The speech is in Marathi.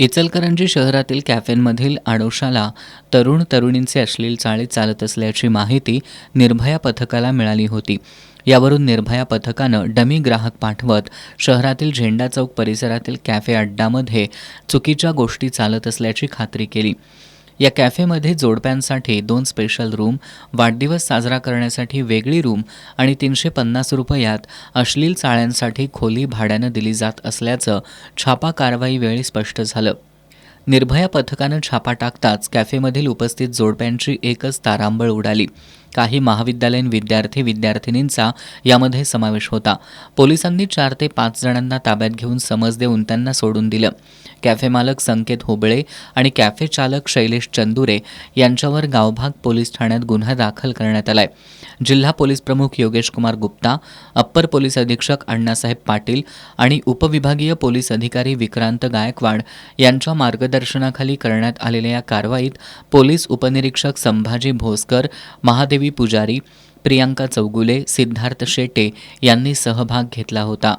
इचलकरंजी शहरातील कॅफेंमधील आडोशाला तरुण तरुणींचे अश्लील चाळे चालत असल्याची माहिती निर्भया पथकाला मिळाली होती. यावरून निर्भया पथकानं डमी ग्राहक पाठवत शहरातील झेंडा चौक परिसरातील कॅफे अड्डामध्ये चुकीच्या गोष्टी चालत असल्याची खात्री केली. या कॅफेमध्ये जोडप्यांसाठी 2 स्पेशल रूम, वाढदिवस साजरा करण्यासाठी वेगळी रूम आणि 350 रुपयात अश्लील चाळ्यांसाठी खोली भाड्यानं दिली जात असल्याचं छापा कारवाई वेळी स्पष्ट झालं. निर्भया पथकानं छापा टाकताच कॅफेमधील उपस्थित जोडप्यांची एकच तारांबळ उडाली. काही महाविद्यालयीन विद्यार्थिनींचा यामध्ये समावेश होता. पोलिसांनी 4 ते 5 जणांना ताब्यात घेऊन समज देऊन त्यांना सोडून दिलं. कॅफे मालक संकेत होबळे आणि कॅफे चालक शैलेश चंदुरे यांच्यावर गावभाग पोलीस ठाण्यात गुन्हा दाखल करण्यात आलाय. जिल्हा पोलीस प्रमुख योगेश कुमार गुप्ता, अप्पर पोलीस अधीक्षक अण्णासाहेब पाटील आणि उपविभागीय पोलीस अधिकारी विक्रांत गायकवाड यांच्या मार्गदर्शनाखाली करण्यात आलेल्या या कारवाईत पोलीस उपनिरीक्षक संभाजी भोसकर, महादेवी पुजारी, प्रियांका चौगुले, सिद्धार्थ शेटे यांनी सहभाग घेतला होता.